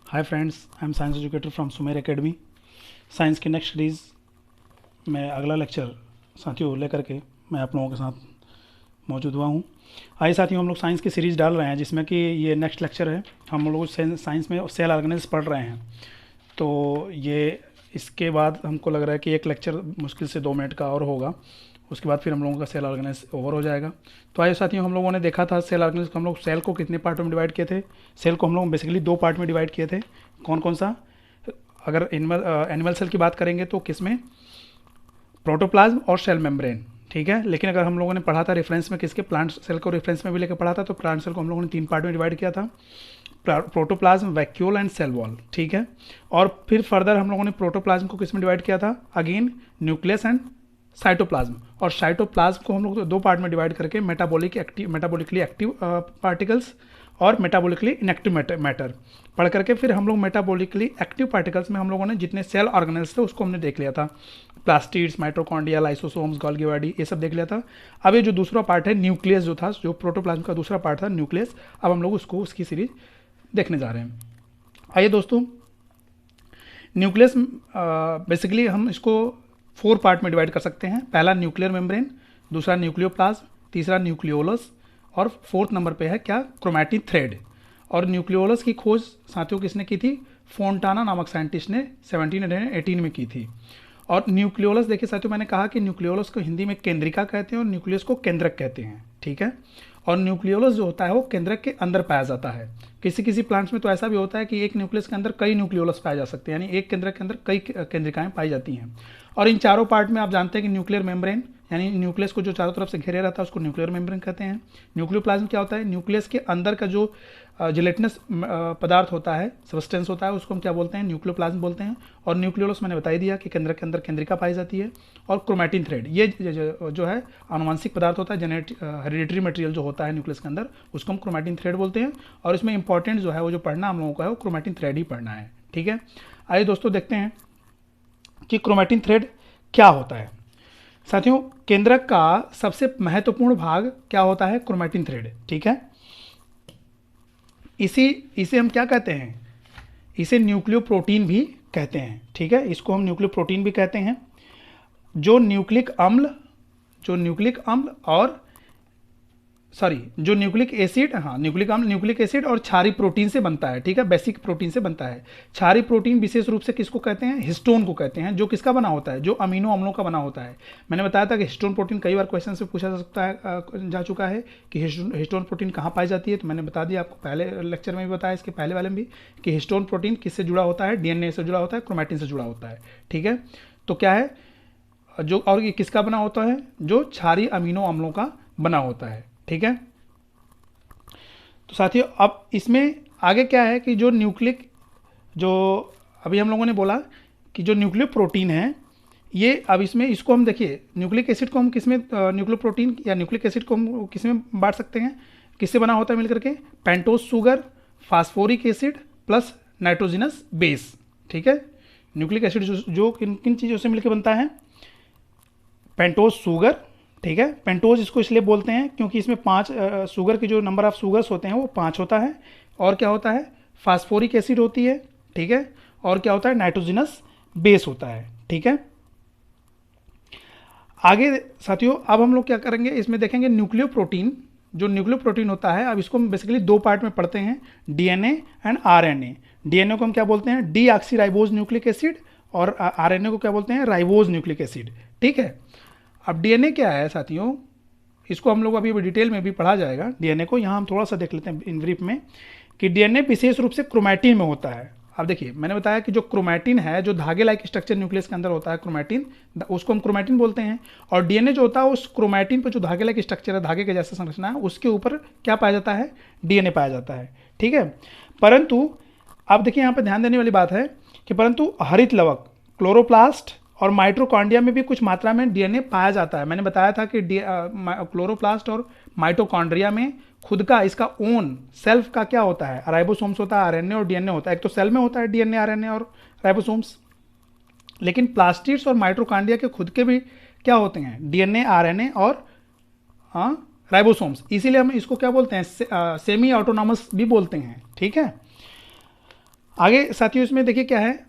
Hi friends, I am science educator from Sumer academy. Science की next series में अगला lecture साथियों लेकर के मैं आप लोगों के साथ मौजूद हुआ हूँ। आइए साथियों, हम लोग साइंस की सीरीज़ डाल रहे हैं जिसमें कि ये नेक्स्ट लेक्चर है। हम लोग साइंस में सेल ऑर्गेनेल्स पढ़ रहे हैं, तो ये इसके बाद हमको लग रहा है कि एक लेक्चर मुश्किल से 2 मिनट का और होगा। उसके बाद फिर हम लोगों का सेल ऑर्गेनाइज ओवर हो जाएगा। तो आइए साथियों, हम लोगों ने देखा था सेल ऑर्गेनाइज को हम लोग सेल को कितने पार्ट में डिवाइड किए थे। सेल को हम लोग बेसिकली 2 पार्ट में डिवाइड किए थे। कौन कौन सा? अगर एनिमल सेल की बात करेंगे तो किसमें? प्रोटोप्लाज्म और सेल मेम्ब्रेन, ठीक है। लेकिन अगर हम लोगों ने पढ़ा था रेफरेंस में किसके, प्लांट सेल को रेफरेंस में भी लेकर पढ़ा था, तो प्लांट सेल को हम लोगों ने 3 पार्ट में डिवाइड किया था। Protoplasm, vacuole and cell wall, ठीक है। और फिर फर्दर हम लोगों ने प्रोटोप्लाज्म को किस में डिवाइड किया था? Again nucleus and cytoplasm. और साइटोप्लाज्म को हम लोग 2 पार्ट में डिवाइड करके मेटाबोलिकली एक्टिव पार्टिकल्स और मेटाबोलिकली इनएक्टिव मैटर पढ़ करके फिर हम लोग मेटाबोलिकली एक्टिव पार्टिकल्स में हम लोगों ने जितने सेल ऑर्गेनेल्स थे उसको हमने देख लिया था। Plastids, mitochondria, lysosomes, Golgi body, ये सब देख लिया था। अब ये जो दूसरा पार्ट है न्यूक्लियस, जो था, जो प्रोटोप्लाज्म का दूसरा पार्ट था न्यूक्लियस, अब हम लोग उसकी सीरीज देखने जा रहे हैं। आइए दोस्तों, न्यूक्लियस बेसिकली हम इसको 4 पार्ट में डिवाइड कर सकते हैं। पहला न्यूक्लियर मेम्ब्रेन, दूसरा न्यूक्लियोप्लाज्म, तीसरा न्यूक्लियोलस, और फोर्थ नंबर पे है क्या? Chromatin thread. और न्यूक्लियोलस की खोज साथियों किसने की थी? फोंटाना नामक साइंटिस्ट ने 1718 में की थी। और न्यूक्लियोलस, देखिए साथियों, मैंने कहा कि न्यूक्लियोलस को हिंदी में केंद्रिका कहते हैं और न्यूक्लियस को केंद्रक कहते हैं, ठीक है। और न्यूक्लियोलस जो होता है वो केंद्रक के अंदर पाया जाता है। किसी किसी प्लांट्स में तो ऐसा भी होता है कि एक न्यूक्लियस के अंदर कई न्यूक्लियोलस पाए जा सकते हैं, यानी एक केंद्रक के अंदर कई केंद्रिकाएं पाई जाती हैं। और इन चारों पार्ट में आप जानते हैं कि न्यूक्लियर मेम्ब्रेन, यानी न्यूक्लियस को जो चारों तरफ से घेरे रहता है उसको न्यूक्लियर मेम्ब्रेन कहते हैं। न्यूक्लियोप्लाज्म क्या होता है? न्यूक्लियस के अंदर का जो जिलेटिनस पदार्थ होता है, सब्सटेंस होता है, उसको हम क्या बोलते हैं? न्यूक्लियोप्लाज्म बोलते हैं। और न्यूक्लियोलस मैंने बता ही दिया कि केंद्रक के अंदर केंद्रिका पाई जाती है। और क्रोमैटिन थ्रेड, ये जो है आनुवंशिक पदार्थ होता है, हेरिडिटरी मटेरियल जो होता है न्यूक्लियस के अंदर, उसको हम क्रोमैटिन थ्रेड बोलते हैं। और इसमें इंपॉर्टेंट जो है वो जो पढ़ना हम लोगों का है वो क्रोमैटिन थ्रेड ही पढ़ना है, ठीक है। आइए दोस्तों देखते हैं कि क्रोमैटिन थ्रेड क्या होता है। साथियों, केंद्रक का सबसे महत्वपूर्ण भाग क्या होता है? क्रोमैटिन थ्रेड, ठीक है। इसे हम क्या कहते हैं? इसे न्यूक्लियोप्रोटीन भी कहते हैं, ठीक है। इसको हम न्यूक्लियोप्रोटीन भी कहते हैं। जो न्यूक्लिक अम्ल और जो न्यूक्लिक एसिड, हाँ, न्यूक्लिक अम्ल, न्यूक्लिक एसिड और क्षारीय प्रोटीन से बनता है, ठीक है, बेसिक प्रोटीन से बनता है। क्षारीय प्रोटीन विशेष रूप से किसको कहते हैं? हिस्टोन को कहते हैं, जो किसका बना होता है? जो अमीनो अम्लों का बना होता है। मैंने बताया था कि हिस्टोन प्रोटीन कई बार क्वेश्चन से पूछा जा सकता है, जा चुका है कि हिस्टोन प्रोटीन कहाँ पाई जाती है। तो मैंने बता दिया आपको, पहले लेक्चर में भी बताया, इसके पहले वाले में भी, कि हिस्टोन प्रोटीन किससे जुड़ा होता है? डीएनए से जुड़ा होता है, क्रोमैटिन से जुड़ा होता है, ठीक है। तो क्या है जो, और ये किसका बना होता है? जो क्षारीय अमीनो अम्लों का बना होता है, ठीक है। तो साथियों, अब इसमें आगे क्या है कि जो अभी हम लोगों ने बोला कि जो न्यूक्लियो प्रोटीन है, ये अब इसको हम देखिए, न्यूक्लिक एसिड को हम किसमें, न्यूक्लियो प्रोटीन या न्यूक्लिक एसिड को हम किसमें बांट सकते हैं? किससे बना होता है मिलकर के? Pentose sugar, phosphoric acid plus nitrogenous base, ठीक है। न्यूक्लिक एसिड जो किन किन चीज़ों से मिलकर बनता है? पेंटोज शुगर, ठीक है। पेंटोज इसको इसलिए बोलते हैं क्योंकि इसमें 5 शुगर की जो नंबर ऑफ शुगर्स होते हैं वो 5 होता है। और क्या होता है? फास्फोरिक एसिड होती है, ठीक है। और क्या होता है? नाइट्रोजिनस बेस होता है, ठीक है। आगे साथियों, अब हम लोग क्या करेंगे, इसमें देखेंगे न्यूक्लियो प्रोटीन। जो न्यूक्लियो प्रोटीन होता है, अब इसको हम बेसिकली 2 पार्ट में पढ़ते हैं, डीएनए एंड आरएनए। डीएनए को हम क्या बोलते हैं? Deoxyribose nucleic acid. और आरएनए को क्या बोलते हैं? राइबोज न्यूक्लिक एसिड, ठीक है। अब डीएनए क्या है साथियों, इसको हम लोग अभी डिटेल में भी पढ़ा जाएगा डीएनए को। यहाँ हम थोड़ा सा देख लेते हैं इन ब्रीफ में कि डीएनए विशेष रूप से क्रोमैटिन में होता है। अब देखिए, मैंने बताया कि जो क्रोमैटिन है, जो धागे लाइक स्ट्रक्चर न्यूक्लियस के अंदर होता है क्रोमैटिन, उसको हम क्रोमैटिन बोलते हैं। और डीएनए जो होता है उस क्रोमैटिन पर जो धागे लाइक स्ट्रक्चर है, धागे के जैसा संरचना है, उसके ऊपर क्या पाया जाता है? डीएनए पाया जाता है, ठीक है। परंतु अब देखिए, यहाँ पर ध्यान देने वाली बात है कि परंतु हरित लवक, क्लोरोप्लास्ट और माइटोकॉन्ड्रिया में भी कुछ मात्रा में डीएनए पाया जाता है। मैंने बताया था कि क्लोरोप्लास्ट और माइटोकॉन्ड्रिया में खुद का, इसका ओन सेल्फ का क्या होता है? राइबोसोम्स होता है, आरएनए और डीएनए होता है। एक तो सेल में होता है डीएनए, आरएनए और राइबोसोम्स। लेकिन प्लास्टिड्स और माइटोकॉन्ड्रिया के खुद के भी क्या होते हैं? डीएनए, आरएनए और राइबोसोम्स। इसीलिए हम इसको क्या बोलते हैं? सेमी ऑटोनॉमस भी बोलते हैं, ठीक है। आगे साथियों इसमें देखिए क्या है,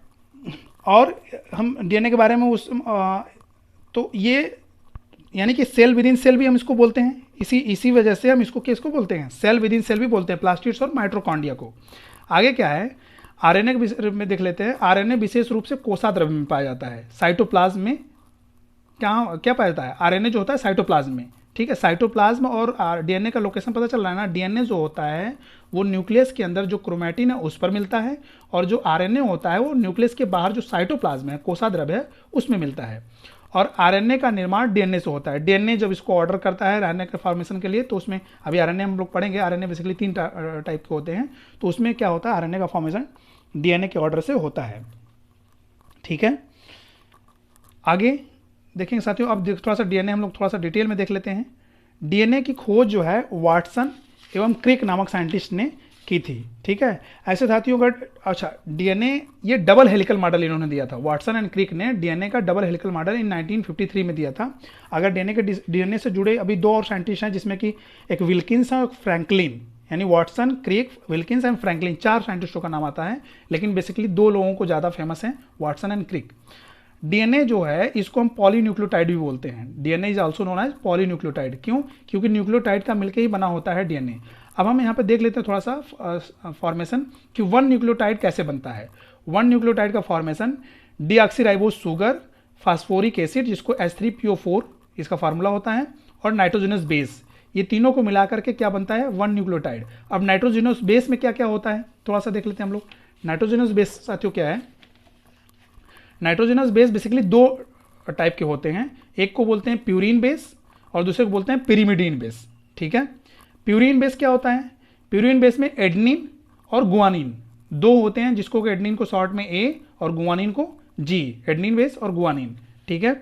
और हम डीएनए के बारे में तो ये यानी कि सेल विद इन सेल भी हम इसको बोलते हैं, इसी वजह से हम इसको किसको बोलते हैं, सेल विद इन सेल भी बोलते हैं, प्लास्टिड्स और माइटोकॉन्ड्रिया को। आगे क्या है, आरएनए के में देख लेते हैं। आरएनए विशेष रूप से कोशाद्रव्य में पाया जाता है। साइटोप्लाज्म में क्या पाया जाता है, आरएनए जो होता है साइटोप्लाज्म में, ठीक है। साइटोप्लाज्म और डीएनए का लोकेशन पता चल रहा है ना। डीएनए जो होता है वो न्यूक्लियस के अंदर जो क्रोमैटिन है उस पर मिलता है, और जो आरएनए होता है वो न्यूक्लियस के बाहर जो साइटोप्लाज्म है, कोशाद्रव्य है, उसमें मिलता है। और आरएनए का निर्माण डीएनए से होता है। डीएनए जब इसको ऑर्डर करता है आरएनए के फॉर्मेशन के लिए, तो उसमें अभी आरएनए हम लोग पढ़ेंगे। आरएनए बेसिकली 3 टाइप के होते हैं, तो उसमें क्या होता है, आरएनए का फॉर्मेशन डीएनए के ऑर्डर से होता है, ठीक है। आगे देखेंगे साथियों, अब थोड़ा सा डीएनए हम लोग थोड़ा सा डिटेल में देख लेते हैं। डीएनए की खोज जो है वाटसन एवं क्रिक नामक साइंटिस्ट ने की थी, ठीक है। ऐसे साथियों अगर अच्छा डीएनए ये डबल हेलिकल मॉडल इन्होंने दिया था, वाटसन एंड क्रिक ने डीएनए का डबल हेलिकल मॉडल इन 1953 में दिया था। अगर डीएनए से जुड़े अभी 2 और साइंटिस्ट हैं, जिसमें कि एक विल्किंस और फ्रैंकलिन, यानी Watson, Crick, Wilkins and Franklin, 4 साइंटिस्टों का नाम आता है, लेकिन बेसिकली 2 लोगों को ज़्यादा फेमस हैं, वाटसन एंड क्रिक। डीएनए जो है इसको हम पॉलीन्यूक्लियोटाइड भी बोलते हैं। DNA is also known as polynucleotide. क्यों? क्योंकि न्यूक्लियोटाइड का मिलकर ही बना होता है डीएनए। अब हम यहाँ पे देख लेते हैं थोड़ा सा फॉर्मेशन कि 1 न्यूक्लियोटाइड कैसे बनता है। 1 न्यूक्लियोटाइड का formation deoxyribose sugar, phosphoric acid जिसको H3PO4 इसका फार्मूला होता है, और नाइट्रोजनस बेस, ये तीनों को मिलाकर के क्या बनता है, 1 न्यूक्लियोटाइड। अब नाइट्रोजनस बेस में क्या क्या होता है थोड़ा सा देख लेते हैं हम लोग। नाइट्रोजनस बेस साथियों क्या है, नाइट्रोजनस बेस बेसिकली 2 टाइप के होते हैं। एक को बोलते हैं प्यूरिन बेस और दूसरे को बोलते हैं पिरिमिडीन बेस, ठीक है। प्यूरिन बेस क्या होता है, प्यूरिन बेस में एडनिन और गुआनिन 2 होते हैं, जिसको एडनिन को शॉर्ट में A और गुआनिन को G, एडनिन बेस और गुआनिन, ठीक है।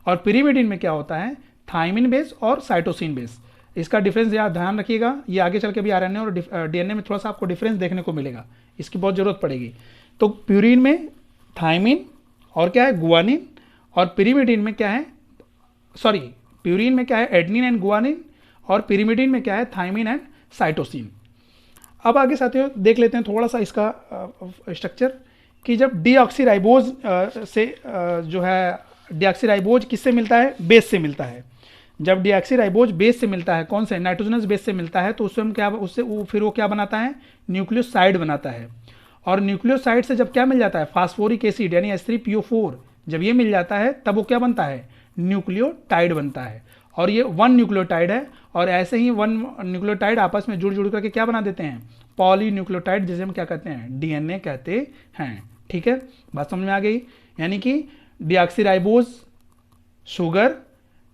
और पिरिमिडीन में क्या होता है, थाइमिन बेस और साइटोसिन बेस। इसका डिफरेंस यार ध्यान रखिएगा, ये आगे चल के भी आरएनए और डीएनए में थोड़ा सा आपको डिफरेंस देखने को मिलेगा, इसकी बहुत जरूरत पड़ेगी। तो प्यूरिन में थाइमिन और क्या है, गुआनिन, और पिरिमिडीन में क्या है, सॉरी प्यूरिन में क्या है, एडनिन एंड गुआनिन, और पिरिमिडीन में क्या है, थाइमिन एंड साइटोसिन। अब आगे साथियों देख लेते हैं थोड़ा सा इसका स्ट्रक्चर कि जब डीऑक्सीराइबोज से जो है, डीऑक्सीराइबोज किससे मिलता है, बेस से मिलता है। जब डीऑक्सीराइबोज बेस से मिलता है, कौन से, नाइट्रोजनस बेस से मिलता है, तो उससे हम क्या, उससे फिर वो क्या बनाता है, न्यूक्लियोसाइड बनाता है। और न्यूक्लियोसाइड से जब क्या मिल जाता है, फास्फोरिक एसिड यानी H3PO4, जब ये मिल जाता है तब वो क्या बनता है, न्यूक्लियोटाइड बनता है। और ये 1 न्यूक्लियोटाइड है, और ऐसे ही 1 न्यूक्लियोटाइड आपस में जुड़ करके क्या बना देते हैं, पॉलीन्यूक्लियोटाइड, जिसे हम क्या कहते हैं, डीएनए कहते हैं, ठीक है। बात समझ में आ गई। यानी कि deoxyribose sugar,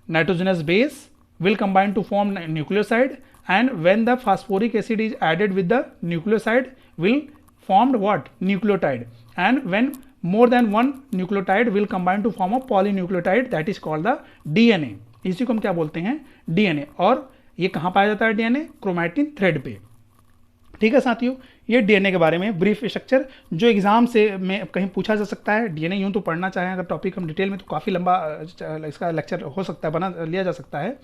nitrogenous base will combine to form nucleoside, and when the phosphoric acid is added with the nucleoside will formed what, nucleotide, and when more than 1 nucleotide will combine to form a polynucleotide, that is called the DNA। इसी को हम क्या बोलते हैं, DNA। और ये कहाँ पाया जाता है डीएनए, क्रोमैटिन थ्रेड पे, ठीक है साथियों। ये डीएनए के बारे में ब्रीफ स्ट्रक्चर जो एग्जाम से में कहीं पूछा जा सकता है। डीएनए यूं तो पढ़ना चाहें अगर टॉपिक हम डिटेल में, तो काफ़ी लंबा इसका लेक्चर हो सकता है, बना लिया जा सकता है,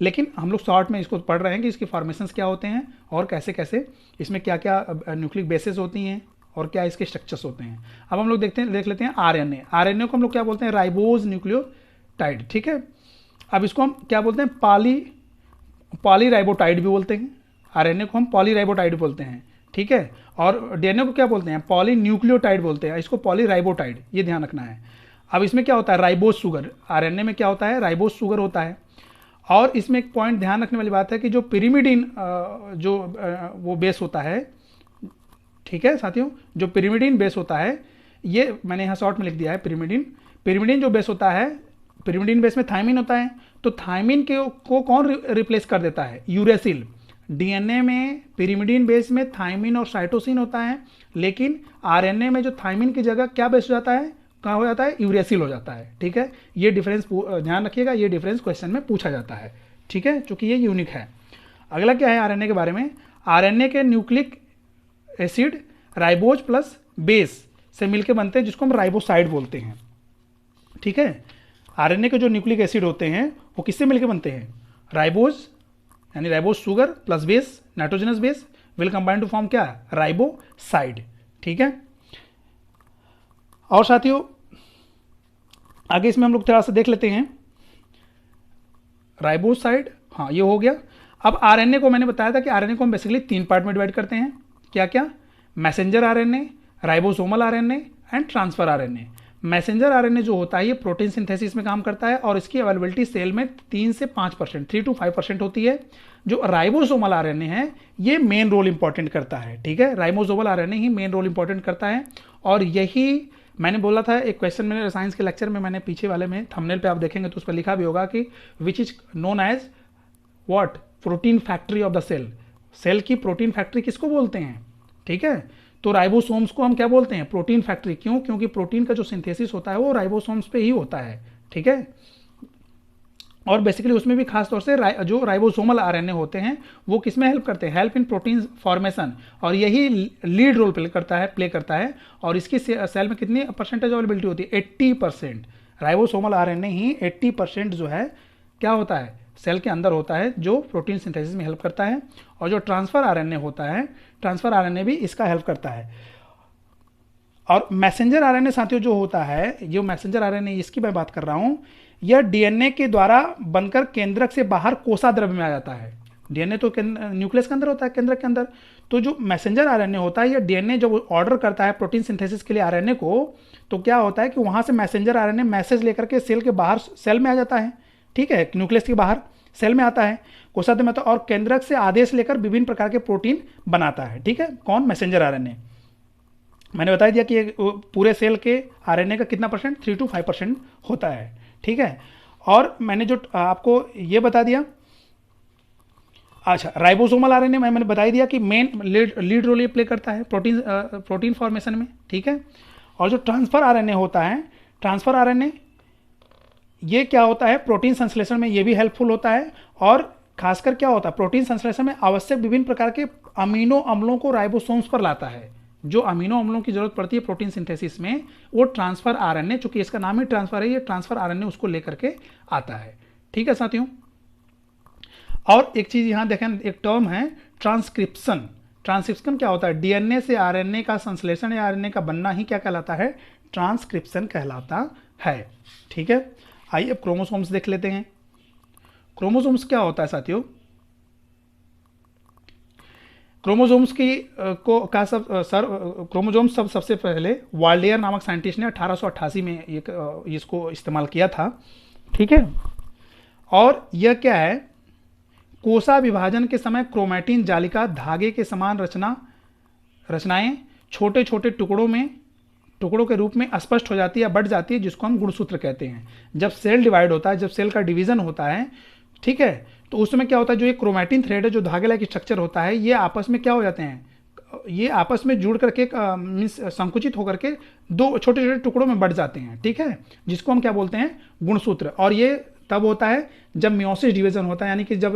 लेकिन हम लोग शॉर्ट में इसको पढ़ रहे हैं कि इसके फॉर्मेशंस क्या होते हैं और कैसे कैसे इसमें क्या क्या न्यूक्लिक बेसिस होती हैं और क्या इसके स्ट्रक्चर्स होते हैं। अब हम लोग देख लेते हैं आरएनए। आरएनए को हम लोग क्या बोलते हैं, राइबोज न्यूक्लियोटाइड, ठीक है। अब इसको हम क्या बोलते हैं, पॉलीराइबोटाइड भी बोलते हैं। आरएनए को हम पॉलीराइबोटाइड बोलते हैं, ठीक है। और डीएनए को क्या बोलते हैं, पॉलीन्यूक्लियोटाइड बोलते हैं, इसको पॉलीराइबोटाइड, ये ध्यान रखना है। अब इसमें क्या होता है, राइबोज शुगर, आरएनए में क्या होता है, राइबोज शुगर होता है। और इसमें एक पॉइंट ध्यान रखने वाली बात है कि जो पिरिमिडीन जो वो बेस होता है, ठीक है साथियों, जो पिरिमिडीन बेस होता है, ये मैंने यहाँ शॉर्ट में लिख दिया है, पिरिमिडीन जो बेस होता है, पिरिमिडीन बेस में थाइमिन होता है, तो थाइमिन को कौन रिप्लेस कर देता है, यूरेसिल। डीएनए में पिरिमिडीन बेस में थाइमिन और साइटोसिन होता है, लेकिन आरएनए में जो थाइमिन की जगह क्या बेस हो जाता है, कहाँ हो जाता है, यूरेसिल हो जाता है, ठीक है। ये डिफरेंस ध्यान रखिएगा, ये डिफरेंस क्वेश्चन में पूछा जाता है, ठीक है, क्योंकि ये यूनिक है। अगला क्या है आरएनए के बारे में, आरएनए के nucleic acid ribose plus base से मिलकर बनते हैं, जिसको हम राइबोसाइड बोलते हैं, ठीक है। आरएनए के जो न्यूक्लिक एसिड होते हैं वो किससे मिलकर बनते हैं, राइबोज यानी ribose sugar plus base, nitrogenous base will combine to form क्या, राइबोसाइड, ठीक है। और साथियों आगे इसमें हम लोग थोड़ा सा देख लेते हैं राइबोसाइड, हाँ ये हो गया। अब आरएनए को मैंने बताया था कि आरएनए को हम बेसिकली 3 पार्ट में डिवाइड करते हैं, क्या क्या, messenger RNA, ribosomal RNA and transfer RNA. Messenger RNA जो होता है ये प्रोटीन सिंथेसिस में काम करता है और इसकी अवेलेबिलिटी सेल में 3 से 5%, 3 to 5% होती है। जो राइबोसोमल आरएनए है ये मेन रोल इंपॉर्टेंट करता है, ठीक है, राइबोसोमल आरएनए ही मेन रोल इंपॉर्टेंट करता है। और यही मैंने बोला था एक क्वेश्चन में साइंस के लेक्चर में, मैंने पीछे वाले में थंबनेल पे आप देखेंगे तो उस पर लिखा भी होगा कि which is known as what, protein factory of the cell. Cell की प्रोटीन फैक्ट्री किसको बोलते हैं, ठीक है, तो राइबोसोम्स को हम क्या बोलते हैं, प्रोटीन फैक्ट्री। क्यों, क्योंकि प्रोटीन का जो सिंथेसिस होता है वो राइबोसोम्स पे ही होता है, ठीक है। और बेसिकली उसमें भी खास तौर से जो राइबोसोमल आरएनए होते हैं वो किस में हेल्प करते हैं, हेल्प इन प्रोटीन फॉर्मेशन, और यही लीड रोल प्ले करता है। और इसकी सेल में कितनी परसेंटेज अवेलेबिलिटी होती है, 80%। राइबोसोमल आरएनए ही 80% जो है क्या होता है, सेल के अंदर होता है, जो प्रोटीन सिंथेसिस में हेल्प करता है। और जो ट्रांसफर आरएनए होता है, ट्रांसफर आरएनए भी इसका हेल्प करता है। और मैसेंजर आरएनए साथियों जो होता है, जो मैसेंजर आरएनए इसकी मैं बात कर रहा हूं, यह डीएनए के द्वारा बनकर केंद्रक से बाहर कोशाद्रव्य में आ जाता है। डीएनए तो न्यूक्लियस के अंदर होता है, केंद्रक के अंदर। तो जो मैसेंजर आरएनए होता है, यह डीएनए जब ऑर्डर करता है प्रोटीन सिंथेसिस के लिए आरएनए को, तो क्या होता है कि वहां से मैसेंजर आरएनए मैसेज लेकर के सेल के बाहर सेल में आ जाता है, ठीक है, न्यूक्लियस के बाहर सेल में आता है, कोशाद्रव्य में आता है, और केंद्रक से आदेश लेकर विभिन्न प्रकार के प्रोटीन बनाता है, ठीक है। कौन, मैसेंजर आरएनए। मैंने बता दिया कि पूरे सेल के आरएनए का कितना परसेंट, 3 to 5% होता है, ठीक है। और मैंने जो आपको ये बता दिया, अच्छा राइबोसोमल आरएनए मैंने बता ही दिया कि मेन लीड रोल ये प्ले करता है प्रोटीन फॉर्मेशन में, ठीक है। और जो ट्रांसफर आरएनए होता है, ट्रांसफर आरएनए ये क्या होता है, प्रोटीन संश्लेषण में ये भी हेल्पफुल होता है। और खासकर क्या होता है, प्रोटीन संश्लेषण में आवश्यक विभिन्न प्रकार के अमीनो अम्लों को राइबोसोम्स पर लाता है। जो अमीनो अम्लों की जरूरत पड़ती है प्रोटीन सिंथेसिस में, वो ट्रांसफर आरएनए, चूंकि इसका नाम ही ट्रांसफर है, ये ट्रांसफर आरएनए उसको लेकर के आता है, ठीक है साथियों। और एक चीज यहां देखें, एक टर्म है ट्रांसक्रिप्शन। ट्रांसक्रिप्शन क्या होता है, डीएनए से आरएनए का संश्लेषण या आरएनए का बनना ही क्या कहलाता है, ट्रांसक्रिप्शन कहलाता है, ठीक है। आइए अब क्रोमोसोम्स देख लेते हैं। क्रोमोसोम्स क्या होता है साथियों, क्रोमोसोम्स की क्रोमोसोम्स सबसे पहले वाल्डेयर नामक साइंटिस्ट ने 1888 में इसको इस्तेमाल किया था, ठीक है। और यह क्या है, कोसा विभाजन के समय क्रोमैटिन जालिका धागे के समान रचनाएं छोटे छोटे टुकड़ों के रूप में स्पष्ट हो जाती है, बढ़ जाती है, जिसको हम गुणसूत्र कहते हैं। जब सेल डिवाइड होता है, जब सेल का डिवीजन होता है, ठीक है, तो उस समय क्या होता है, जो ये क्रोमैटिन थ्रेड है, जो धागे लाइक स्ट्रक्चर होता है, ये आपस में क्या हो जाते हैं, ये आपस में जुड़ करके मीन्स संकुचित होकर के दो छोटे छोटे टुकड़ों में बढ़ जाते हैं, ठीक है, जिसको हम क्या बोलते हैं, गुणसूत्र। और ये तब होता है जब मियोसिस डिवीजन होता है, यानी कि जब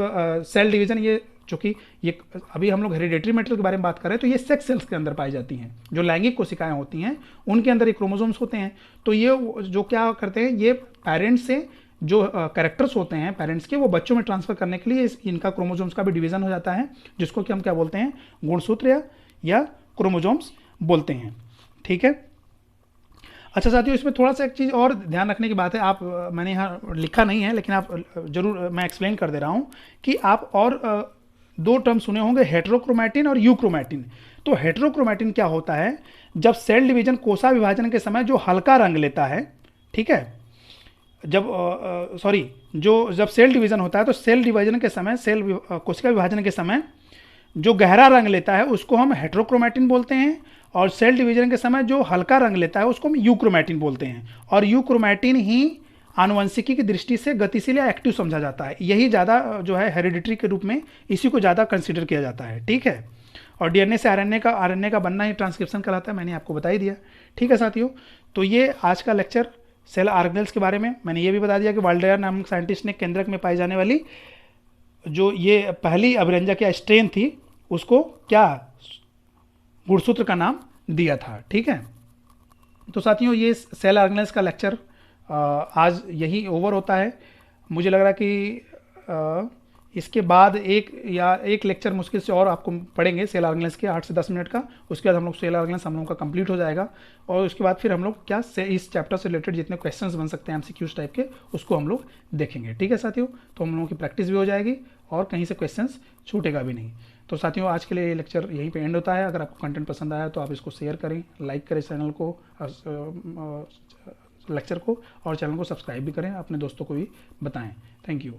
सेल डिवीजन, ये चूंकि ये अभी हम लोग हेरिडेटरी मेटेरियल के बारे में बात कर रहे हैं, तो ये सेक्स सेल्स के अंदर पाई जाती हैं, जो लैंगिक कोशिकाएं होती हैं उनके अंदर ये क्रोमोसोम्स होते हैं। तो ये जो क्या करते हैं, ये पेरेंट्स से जो कैरेक्टर्स होते हैं पेरेंट्स के, वो बच्चों में ट्रांसफर करने के लिए इनका क्रोमोसोम्स का भी डिवीजन हो जाता है, जिसको कि हम क्या बोलते हैं, गुणसूत्र या क्रोमोसोम्स बोलते हैं, ठीक है। अच्छा साथियों, इसमें थोड़ा सा एक चीज़ और ध्यान रखने की बात है, आप मैंने यहाँ लिखा नहीं है लेकिन आप जरूर, मैं एक्सप्लेन कर दे रहा हूँ कि आप और 2 टर्म सुने होंगे, हेटेरोक्रोमैटिन और यूक्रोमैटिन। तो हेटेरोक्रोमैटिन क्या होता है, जब सेल डिवीजन कोसा विभाजन के समय जो हल्का रंग लेता है, ठीक है, जब सेल डिवीजन होता है, तो सेल डिवीजन के समय, कोशिका विभाजन के समय जो गहरा रंग लेता है उसको हम हेटेरोक्रोमैटिन बोलते हैं, और सेल डिवीजन के समय जो हल्का रंग लेता है उसको हम यूक्रोमैटिन बोलते हैं। और यूक्रोमैटिन ही आनुवंशिकी की दृष्टि से गतिशील या एक्टिव समझा जाता है, यही ज़्यादा जो है हेरिडिटरी के रूप में इसी को ज़्यादा कंसिडर किया जाता है, ठीक है। और डीएनए से आरएनए का बनना ही ट्रांसक्रिप्शन कहलाता है, मैंने आपको बता ही दिया, ठीक है साथियों। तो ये आज का लेक्चर सेल ऑर्गेनेल्स के बारे में। मैंने ये भी बता दिया कि वाल्डेयर नामक साइंटिस्ट ने केंद्रक में पाई जाने वाली जो ये पहली अभिरंजक या स्ट्रेन थी, उसको क्या गुणसूत्र का नाम दिया था, ठीक है। तो साथियों, ये सेल ऑर्गेनेल्स का लेक्चर आज यही ओवर होता है। मुझे लग रहा है कि इसके बाद एक लेक्चर मुश्किल से और आपको पढ़ेंगे सेल आर्गेनाइज के 8 से 10 मिनट का। उसके बाद हम लोग सेल आर्गेनाइज हम लोगों का कंप्लीट हो जाएगा, और उसके बाद फिर हम लोग क्या से इस चैप्टर से रिलेटेड जितने क्वेश्चंस बन सकते हैं एमसीक्यूज टाइप के, उसको हम लोग देखेंगे। ठीक है साथियों, तो हम लोगों की प्रैक्टिस भी हो जाएगी और कहीं से क्वेश्चंस छूटेगा भी नहीं। तो साथियों, आज के लिए ये लेक्चर यहीं पे एंड होता है। अगर आपको कंटेंट पसंद आया तो आप इसको शेयर करें, लाइक करें चैनल को, लेक्चर को, और चैनल को सब्सक्राइब भी करें, अपने दोस्तों को भी बताएं। Thank you.